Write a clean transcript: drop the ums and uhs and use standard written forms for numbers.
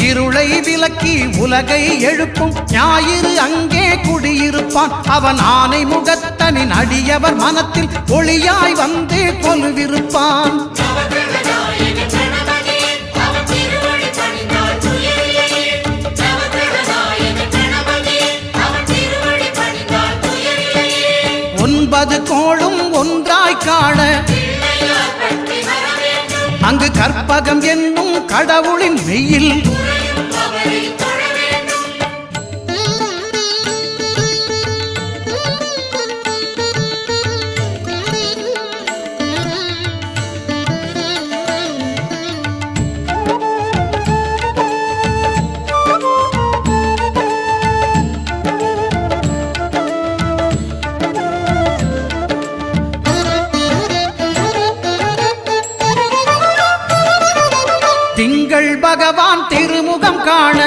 இருளை விலக்கி உலகை எழுப்பும் ஞாயிறு அங்கே குடியிருப்பான். அவன் ஆனை முகத்தனின் அடியவர் மனத்தில் ஒளியாய் வந்து கொலுவிருப்பான். ஒன்பது கோளும் ஒன்றாய் காண அங்கு கற்பகம் என்னும் கடவுளின் மெய்யில் திங்கள் பகவான் திருமுகம் காண